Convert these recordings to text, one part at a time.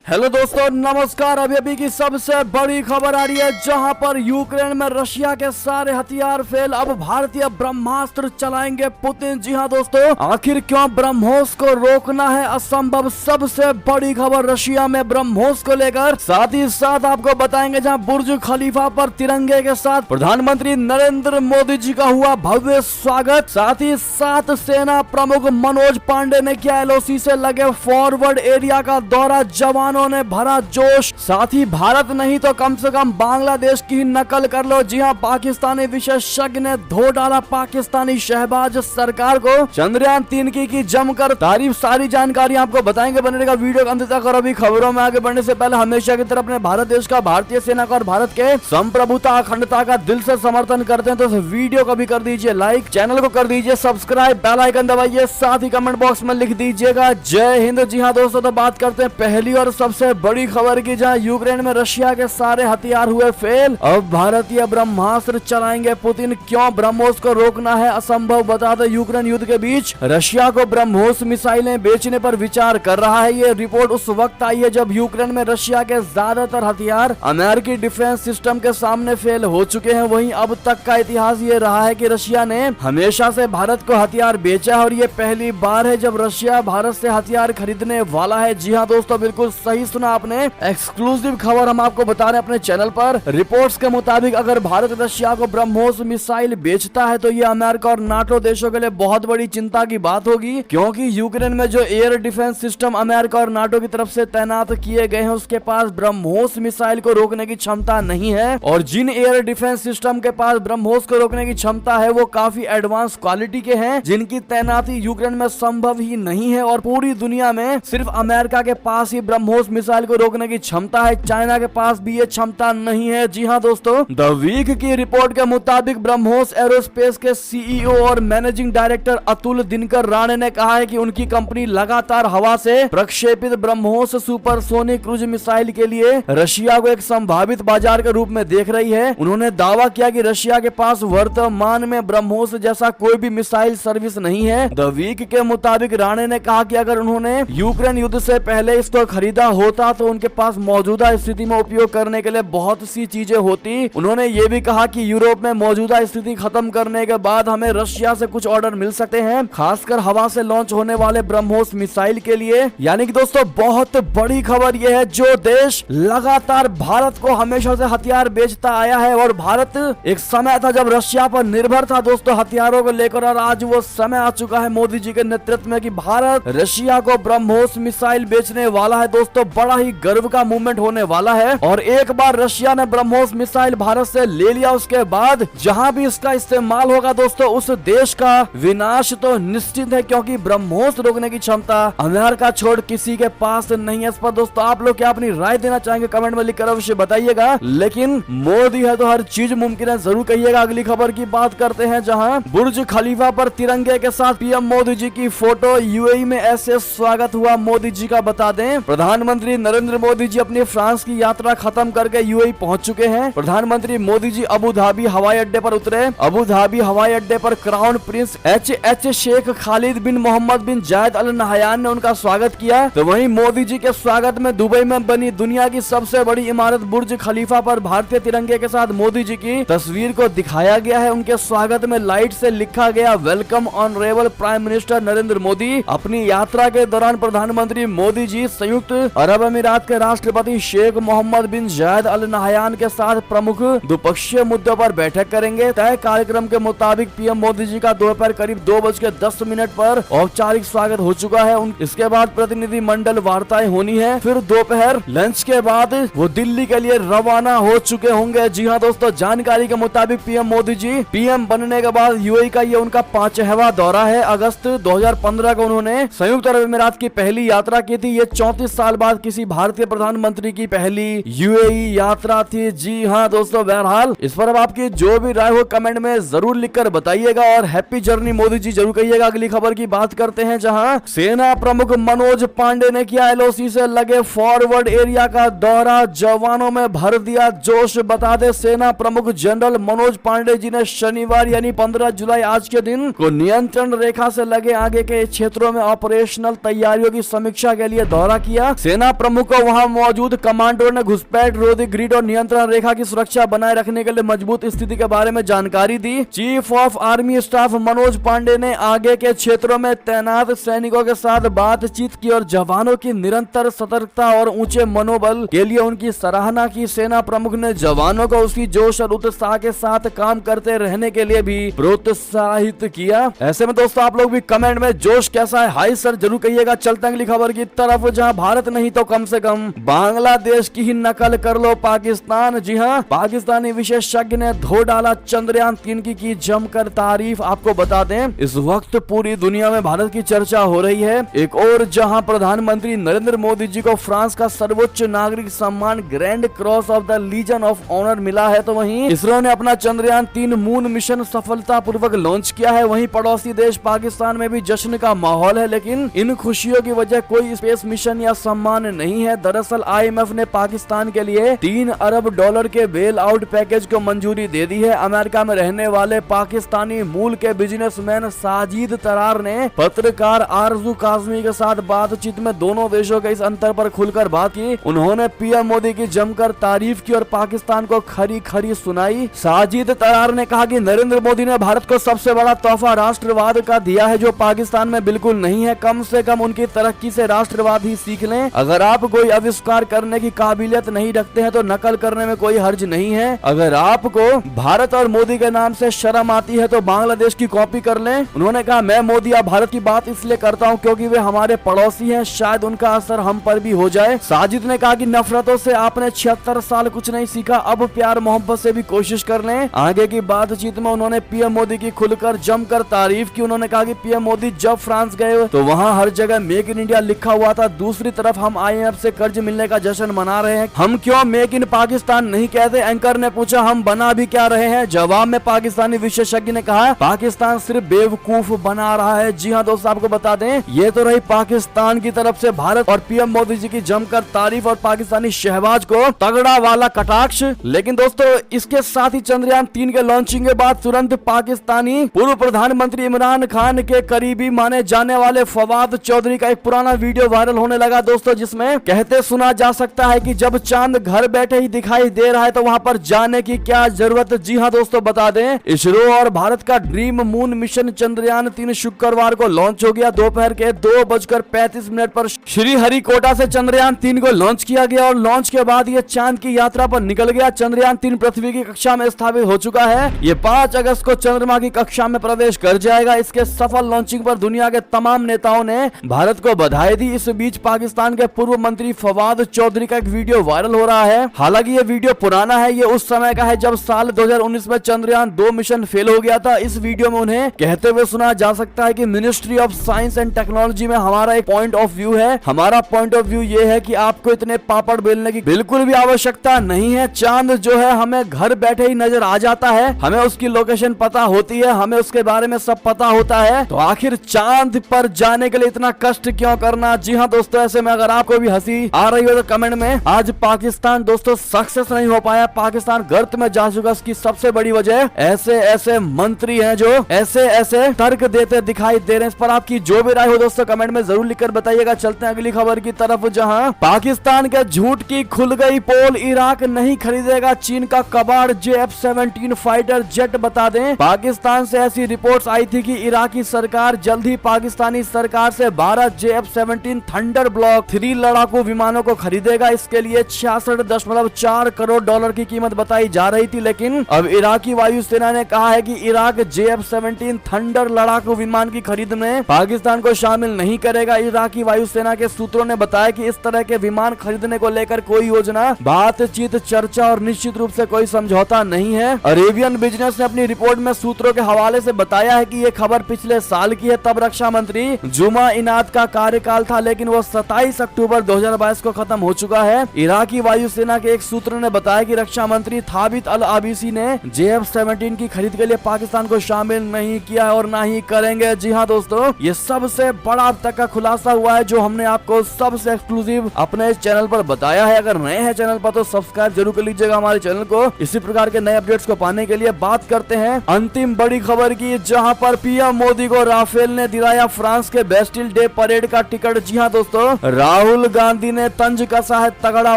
Hello दोस्तों, नमस्कार। अभी की सबसे बड़ी खबर आ रही है, जहां पर यूक्रेन में रशिया के सारे हथियार फेल। अब भारतीय ब्रह्मास्त्र चलाएंगे पुतिन। जी हां दोस्तों, आखिर क्यों ब्रह्मोस को रोकना है असंभव। सबसे बड़ी खबर रशिया में ब्रह्मोस को लेकर, साथ ही साथ आपको बताएंगे जहां बुर्ज खलीफा पर तिरंगे के साथ प्रधानमंत्री नरेंद्र मोदी जी का हुआ भव्य स्वागत। साथ ही साथ सेना प्रमुख मनोज पांडे ने किया एलओसी से लगे फॉरवर्ड एरिया का दौरा। जवान ने भरा जोश। साथ ही भारत नहीं तो कम से कम बांग्लादेश की नकल कर लो। जी हां, पाकिस्तानी विशेषज्ञ ने धो डाला पाकिस्तानी शहबाज सरकार को। चंद्रयान 3 की जमकर तारीफ। सारी जानकारी आपको बताएंगे, बने रहेगा वीडियो के अंत तक। और अभी खबरों में आगे बढ़ने से पहले हमेशा की तरह अपने भारत देश का, भारतीय सेना का और भारत के संप्रभुता अखंडता का दिल से समर्थन करते हैं तो इस वीडियो को भी कर दीजिए लाइक, चैनल को कर दीजिए सब्सक्राइब, बेल आइकन दबाइए, साथ ही कमेंट बॉक्स में लिख दीजिएगा जय हिंद। जी हां दोस्तों, तो बात करते हैं पहली और सबसे बड़ी खबर की, जहां यूक्रेन में रशिया के सारे हथियार हुए फेल। अब भारतीय ब्रह्मास्त्र चलाएंगे पुतिन। क्यों ब्रह्मोस को रोकना है असंभव, बता दें। यूक्रेन युद्ध के बीच रशिया को ब्रह्मोस मिसाइलें बेचने पर विचार कर रहा है। ये रिपोर्ट उस वक्त आई है जब यूक्रेन में रशिया के ज्यादातर हथियार अमेरिकी डिफेंस सिस्टम के सामने फेल हो चुके हैं। वहीं अब तक का इतिहास ये रहा है कि रशिया ने हमेशा से भारत को हथियार बेचा है और ये पहली बार है जब रशिया भारत से हथियार खरीदने वाला है। जी हाँ दोस्तों, बिल्कुल सही सुना आपने। एक्सक्लूसिव खबर हम आपको बता रहे हैं अपने चैनल पर। रिपोर्ट्स के मुताबिक अगर भारत रशिया को ब्रह्मोस मिसाइल बेचता है तो ये अमेरिका और नाटो देशों के लिए बहुत बड़ी चिंता की बात होगी, क्योंकि यूक्रेन में जो एयर डिफेंस सिस्टम अमेरिका और नाटो की तरफ से तैनात किए गए हैं उसके पास ब्रह्मोस मिसाइल को रोकने की क्षमता नहीं है। और जिन एयर डिफेंस सिस्टम के पास ब्रह्मोस को रोकने की क्षमता है वो काफी एडवांस क्वालिटी के हैं, जिनकी तैनाती यूक्रेन में संभव ही नहीं है। और पूरी दुनिया में सिर्फ अमेरिका के पास ही ब्रह्मोस मिसाइल को रोकने की क्षमता है, चाइना के पास भी ये क्षमता नहीं है। जी हाँ दोस्तों, द वीक की रिपोर्ट के मुताबिक ब्रह्मोस एरोस्पेस के सीईओ और मैनेजिंग डायरेक्टर अतुल दिनकर राणे ने कहा है कि उनकी कंपनी लगातार हवा से प्रक्षेपित ब्रह्मोस सुपरसोनिक क्रूज मिसाइल के लिए रशिया को एक संभावित बाजार के रूप में देख रही है। उन्होंने दावा किया कि रशिया के पास वर्तमान में ब्रह्मोस जैसा कोई भी मिसाइल सर्विस नहीं है। द वीक के मुताबिक राणे ने कहा कि अगर उन्होंने यूक्रेन युद्ध से पहले इसको खरीदा होता तो उनके पास मौजूदा स्थिति में उपयोग करने के लिए बहुत सी चीजें होती। उन्होंने ये भी कहा कि यूरोप में मौजूदा स्थिति खत्म करने के बाद हमें रशिया से कुछ ऑर्डर मिल सकते हैं, खासकर हवा से लॉन्च होने वाले ब्रह्मोस मिसाइल के लिए। यानी कि दोस्तों, बहुत बड़ी खबर यह है, जो देश लगातार भारत को हमेशा से हथियार बेचता आया है और भारत एक समय था जब रशिया पर निर्भर था दोस्तों हथियारों को लेकर, और आज वो समय आ चुका है मोदी जी के नेतृत्व में कि भारत रशिया को ब्रह्मोस मिसाइल बेचने वाला है। दोस्तों, बड़ा ही गर्व का मूवमेंट होने वाला है। और एक बार रशिया ने ब्रह्मोस मिसाइल भारत से ले लिया, उसके बाद जहां भी इसका इस्तेमाल होगा दोस्तों उस देश का विनाश तो निश्चित है, क्योंकि ब्रह्मोस रोकने की क्षमता अमेरिका छोड़ किसी के पास नहीं है। इस पर दोस्तों आप लोग क्या अपनी राय देना चाहेंगे कमेंट में लिखकर अवश्य बताइएगा। लेकिन मोदी है तो हर चीज मुमकिन है, जरूर कहिएगा। अगली खबर की बात करते हैं, जहां बुर्ज खलीफा पर तिरंगे के साथ पीएम मोदी जी की फोटो। यूएई में ऐसे स्वागत हुआ मोदी जी का, बता दें प्रधानमंत्री नरेंद्र मोदी जी अपनी फ्रांस की यात्रा खत्म करके यूएई पहुंच चुके हैं। प्रधानमंत्री मोदी जी अबू धाबी हवाई अड्डे पर उतरे। अबू धाबी हवाई अड्डे पर crown prince H Sheikh Khalid bin Mohamed bin Zayed Al Nahyan ने उनका स्वागत किया। तो वहीं मोदी जी के स्वागत में दुबई में बनी दुनिया की सबसे बड़ी इमारत बुर्ज खलीफा पर भारतीय तिरंगे के साथ मोदी जी की तस्वीर को दिखाया गया है। उनके स्वागत में लाइट से लिखा गया welcome honourable prime minister Narendra Modi. अपनी यात्रा के दौरान प्रधानमंत्री मोदी जी संयुक्त अरब अमीरात के राष्ट्रपति Sheikh Mohammad bin Zayed Al Nahyan के साथ प्रमुख द्विपक्षीय मुद्दों पर बैठक करेंगे। तय कार्यक्रम के मुताबिक पीएम मोदी जी का दोपहर करीब 2:10 पर औपचारिक स्वागत हो चुका है। इसके बाद प्रतिनिधि मंडल वार्ताएं होनी है, फिर दोपहर लंच के बाद वो दिल्ली के लिए रवाना हो चुके होंगे। जी हाँ दोस्तों, जानकारी के मुताबिक पीएम मोदी जी पीएम बनने के बाद यूएई का ये उनका 5वां दौरा है। अगस्त 2015 को उन्होंने संयुक्त अरब अमीरात की पहली यात्रा की थी। ये 34 साल बाद किसी भारतीय प्रधानमंत्री की पहली यूएई यात्रा थी। जी हाँ दोस्तों, बहरहाल इस पर अब आपकी जो भी राय हो कमेंट में जरूर लिखकर बताइएगा और हैप्पी जर्नी मोदी जी जरूर कहिएगा। अगली खबर की बात करते हैं, जहां सेना प्रमुख मनोज पांडे ने किया एलओसी से लगे फॉरवर्ड एरिया का दौरा। जवानों में भर दिया जोश। बता दे सेना प्रमुख जनरल मनोज पांडे जी ने शनिवार यानी 15 जुलाई आज के दिन को नियंत्रण रेखा से लगे आगे के क्षेत्रों में ऑपरेशनल तैयारियों की समीक्षा के लिए दौरा किया। सेना प्रमुख को वहां मौजूद कमांडो ने घुसपैठ रोधी ग्रिड और नियंत्रण रेखा की सुरक्षा बनाए रखने के लिए मजबूत स्थिति के बारे में जानकारी दी। Chief of army staff Manoj Pande ने आगे के क्षेत्रों में तैनात सैनिकों के साथ बातचीत की और जवानों की निरंतर सतर्कता और ऊंचे मनोबल के लिए उनकी सराहना की। सेना प्रमुख ने जवानों को उसी जोश और उत्साह के साथ काम करते रहने के लिए भी प्रोत्साहित किया। ऐसे में दोस्तों आप लोग भी कमेंट में जोश कैसा है हाई सर जरूर कहिएगा। चलते अगली खबर की तरफ, जहां भारत नहीं तो कम से कम बांग्लादेश की ही नकल कर लो पाकिस्तान। जी हां, पाकिस्तानी विशेषज्ञ ने धो डाला चंद्रयान 3 की जमकर तारीफ। आपको बता दें इस वक्त पूरी दुनिया में भारत की चर्चा हो रही है। एक और जहां प्रधानमंत्री नरेंद्र मोदी जी को फ्रांस का सर्वोच्च नागरिक सम्मान grand cross of the legion of honour मिला है, तो वहीं इसरो ने अपना चंद्रयान 3 मून मिशन सफलतापूर्वक लॉन्च किया है। वहीं पड़ोसी देश पाकिस्तान में भी जश्न का माहौल है, लेकिन इन खुशियों की वजह कोई स्पेस मिशन या सम्मान नहीं है। दरअसल IMF ने पाकिस्तान के लिए $3 अरब के बेल आउट पैकेज को मंजूरी दे दी है। अमेरिका में रहने वाले पाकिस्तानी मूल के बिजनेसमैन साजिद तरार ने पत्रकार आरजू काजमी के साथ बातचीत में दोनों देशों के इस अंतर पर खुलकर बात की। उन्होंने PM मोदी की जमकर तारीफ की और पाकिस्तान को खरी खरी सुनाई। साजिद तरार ने कहा कि नरेंद्र मोदी ने भारत को सबसे बड़ा तोहफा राष्ट्रवाद का दिया है, जो पाकिस्तान में बिल्कुल नहीं है। कम से कम उनकी तरक्की से राष्ट्रवाद ही सीख लें। अगर आप कोई आविष्कार करने की काबिलियत नहीं रखते हैं तो नकल करने में कोई हर्ज नहीं है। अगर आपको भारत और मोदी के नाम से शर्म आती है तो बांग्लादेश की कॉपी कर लें। उन्होंने कहा मैं मोदी या भारत की बात इसलिए करता हूं क्योंकि वे हमारे पड़ोसी हैं, शायद उनका असर हम पर भी हो जाए। साजिद ने कहा कि नफरतों से आपने 76 साल कुछ नहीं सीखा, अब प्यार मोहब्बत से भी कोशिश कर लें। आगे की बातचीत में उन्होंने PM मोदी की खुलकर जमकर तारीफ की। उन्होंने कहा कि PM मोदी जब फ्रांस गए तो वहाँ हर जगह मेक इन इंडिया लिखा हुआ था, दूसरी तरफ हम IMF से कर्ज मिलने का जश्न मना रहे हैं। हम क्यों मेक इन पाकिस्तान नहीं कहते? एंकर ने पूछा हम बना भी क्या रहे हैं? जवाब में पाकिस्तानी विशेषज्ञ ने कहा पाकिस्तान सिर्फ बेवकूफ बना रहा है। जी हाँ दोस्तों, आपको बता दें ये तो रही पाकिस्तान की तरफ से भारत और PM मोदी जी की जमकर तारीफ और पाकिस्तानी शहबाज को तगड़ा वाला कटाक्ष। लेकिन दोस्तों इसके साथ ही चंद्रयान 3 के लॉन्चिंग के बाद तुरंत पाकिस्तानी पूर्व प्रधानमंत्री इमरान खान के करीबी माने जाने वाले फवाद चौधरी का एक पुराना वीडियो वायरल होने लगा दोस्तों, जिसमें कहते सुना जा सकता है कि जब चांद घर बैठे ही दिखाई दे रहा है तो वहां पर जाने की क्या जरूरत। जी हाँ दोस्तों, बता दें इसरो और भारत का ड्रीम मून मिशन चंद्रयान 3 शुक्रवार को लॉन्च हो गया। दोपहर के 2:35 पर श्रीहरिकोटा से चंद्रयान 3 को लॉन्च किया गया और लॉन्च के बाद ये चांद की यात्रा पर निकल गया। चंद्रयान 3 पृथ्वी की कक्षा में स्थापित हो चुका है। ये 5 अगस्त को चंद्रमा की कक्षा में प्रवेश कर जाएगा। इसके सफल लॉन्चिंग पर दुनिया के तमाम नेताओं ने भारत को बधाई दी। इस बीच पाकिस्तान के पूर्व मंत्री फवाद चौधरी का एक वीडियो वायरल हो रहा है। हालांकि ये वीडियो पुराना है, ये उस समय का है जब साल 2019 में चंद्रयान 2 मिशन फेल हो गया था। इस वीडियो में उन्हें कहते हुए सुना जा सकता है कि ministry of science and technology में हमारा एक पॉइंट ऑफ व्यू है। हमारा पॉइंट ऑफ व्यू ये है कि आपको इतने पापड़ बेलने की बिल्कुल भी आवश्यकता नहीं है। चांद जो है हमें घर बैठे ही नजर आ जाता है, हमें उसकी लोकेशन पता होती है, हमें उसके बारे में सब पता होता है। तो आखिर चांद पर जाने के लिए इतना कष्ट क्यों करना? जी हाँ दोस्तों, ऐसे में अगर आपको भी हंसी आ रही हो तो कमेंट में। आज पाकिस्तान दोस्तों सक्सेस नहीं हो पाया, पाकिस्तान गर्त में जा चुका। इसकी सबसे बड़ी वजह ऐसे ऐसे मंत्री हैं जो ऐसे ऐसे तर्क देते दिखाई दे रहे हैं। इस पर आपकी जो भी राय हो दोस्तों कमेंट में जरूर लिखकर बताइएगा। चलते हैं अगली खबर की तरफ, जहां पाकिस्तान के झूठ की खुल गई पोल। इराक नहीं खरीदेगा चीन का कबाड़ JF-17 फाइटर जेट। बता दें पाकिस्तान से ऐसी रिपोर्ट्स आई थी कि इराकी सरकार जल्द ही पाकिस्तानी सरकार से 12 JF-17 थंडर ब्लॉक 3 लड़ाकू विमानों को खरीदेगा। इसके लिए $66.4 करोड़ की कीमत बताई जा रही थी, लेकिन अब इराकी वायुसेना ने कहा है कि इराक JF-17 थंडर लड़ाकू विमान की खरीद में पाकिस्तान को शामिल नहीं करेगा। इराकी वायुसेना के सूत्रों ने बताया कि इस तरह के विमान खरीदने को लेकर कोई योजना, बातचीत, चर्चा और निश्चित रूप से कोई समझौता नहीं है। अरेबियन बिजनेस ने अपनी रिपोर्ट में सूत्रों के हवाले से बताया है कि ये खबर पिछले साल की है, तब रक्षा मंत्री जुमा इनाद का कार्यकाल था, लेकिन वो 27 अक्टूबर 2022 को खत्म हो चुका है। इराकी वायुसेना के एक सूत्र ने बताया कि रक्षा मंत्री थाबित अल आबिसी ने JF-17 की खरीद के लिए पाकिस्तान को शामिल नहीं किया और ना ही करेंगे। जी हाँ दोस्तों, ये सबसे बड़ा अब तक का खुलासा हुआ है जो हमने आपको सबसे एक्सक्लूसिव अपने चैनल पर बताया है। अगर नए हैं चैनल पर तो सब्सक्राइब जरूर कर लीजिएगा हमारे चैनल को। इसी प्रकार के नए अपडेट्स को पाने के लिए बात करते हैं अंतिम बड़ी खबर की, जहां पर PM मोदी को राफेल ने दिलाया फ्रांस के बेस्टिल डे परेड का टिकट। जी हाँ दोस्तों, राहुल गांधी ने तंज कसा है तगड़ा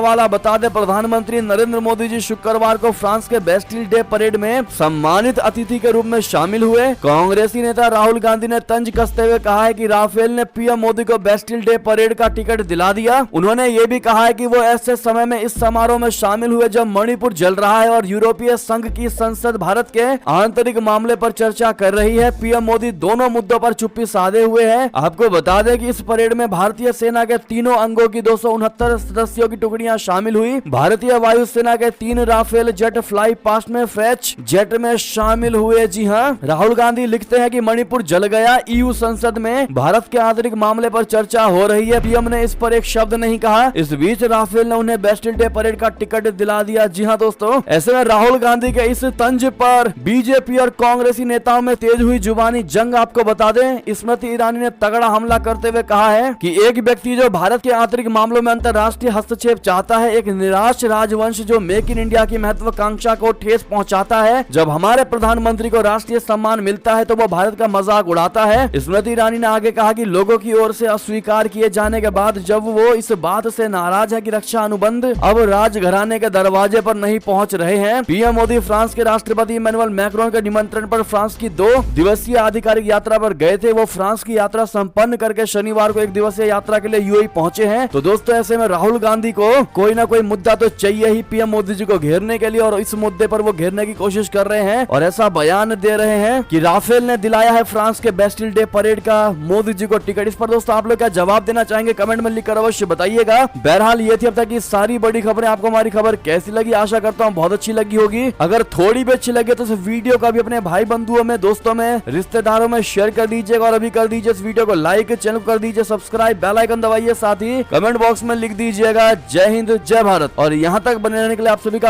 वाला। बता दे प्रधानमंत्री नरेंद्र मोदी जी शुक्रवार को फ्रांस के बेस्टिल डे परेड में सम्मानित अतिथि के रूप में शामिल हुए। कांग्रेसी नेता राहुल गांधी ने तंज कसते हुए कहा है कि राफेल ने पीएम मोदी को बेस्टिल डे परेड का टिकट दिला दिया। उन्होंने ये भी कहा है कि वो ऐसे समय में इस समारोह में शामिल हुए जब मणिपुर जल रहा है और यूरोपीय संघ की संसद भारत के आंतरिक मामले पर चर्चा कर रही है। पीएम मोदी दोनों मुद्दों पर चुप्पी साधे हुए हैं। आपको बता दें कि इस परेड में भारतीय सेना के तीनों अंगों की 269 सदस्यों की टुकड़ियां शामिल हुई। भारतीय वायुसेना के 3 राफेल जेट फ्लाई पास्ट में फ्रेच जेट में शामिल हुए। जी हां, राहुल गांधी लिखते हैं कि मणिपुर जल गया, ईयू संसद में भारत के आंतरिक मामले पर चर्चा हो रही है। पीएम ने इस पर एक शब्द नहीं कहा। इस बीच राफेल ने उन्हें बेस्टिल डे परेड का टिकट दिला दिया। जी हां दोस्तों, ऐसे में राहुल गांधी के इस तंज पर बीजेपी और कांग्रेसी नेताओं में तेज हुई जुबानी जंग। आपको बता दें, स्मृति ईरानी ने तगड़ा हमला करते हुए कहा है कि एक व्यक्ति जो भारत के आंतरिक मामलों में अंतर्राष्ट्रीय हस्तक्षेप चाहता है, एक निराश राजवंश जो मेक इन इंडिया की महत्वाकांक्षा को ठेस पहुंचाता है। जब हमारे प्रधानमंत्री को राष्ट्रीय सम्मान मिलता है तो वो भारत का मजाक उड़ाता है। स्मृति ईरानी ने आगे कहा कि लोगों की ओर से अस्वीकार किए जाने के बाद जब वो इस बात से नाराज है कि रक्षा अनुबंध अब राजघराने के दरवाजे पर नहीं पहुंच रहे हैं। पीएम मोदी फ्रांस के राष्ट्रपति इमैनुअल मैक्रोन के निमंत्रण पर फ्रांस की 2 दिवसीय आधिकारिक यात्रा पर गए थे। वो फ्रांस की यात्रा संपन्न करके शनिवार को 1 दिवसीय यात्रा के लिए यूएई पहुंचे हैं। तो दोस्तों, ऐसे में राहुल गांधी को कोई ना कोई मुद्दा तो चाहिए ही पीएम मोदी जी को घेरने के लिए, और इस मुद्दे पर वो घेरने की कोशिश कर रहे हैं और ऐसा बयान दे रहे हैं कि राफेल ने दिलाया है फ्रांस के बेस्टिल डे परेड का मोदी जी को टिकट। इस पर दोस्तों आप लोग क्या जवाब देना चाहेंगे? कमेंट में लिखकर अवश्य बताइएगा। बहरहाल ये थी अब तक की सारी बड़ी खबरें। आपको हमारी खबर कैसी लगी? आशा करता हूँ बहुत अच्छी लगी होगी। अगर थोड़ी भी अच्छी लगे तो इस वीडियो को भी अपने भाई बंधुओं में, दोस्तों में, रिश्तेदारों में शेयर कर दीजिएगा और अभी कर दीजिए इस वीडियो को लाइक, चैनल को कर दीजिए सब्सक्राइब, बेल आइकन दबाइए, साथ ही कमेंट बॉक्स में लिख दीजिएगा जय हिंद जय भारत। और यहाँ तक बने रहने के लिए आप सभी का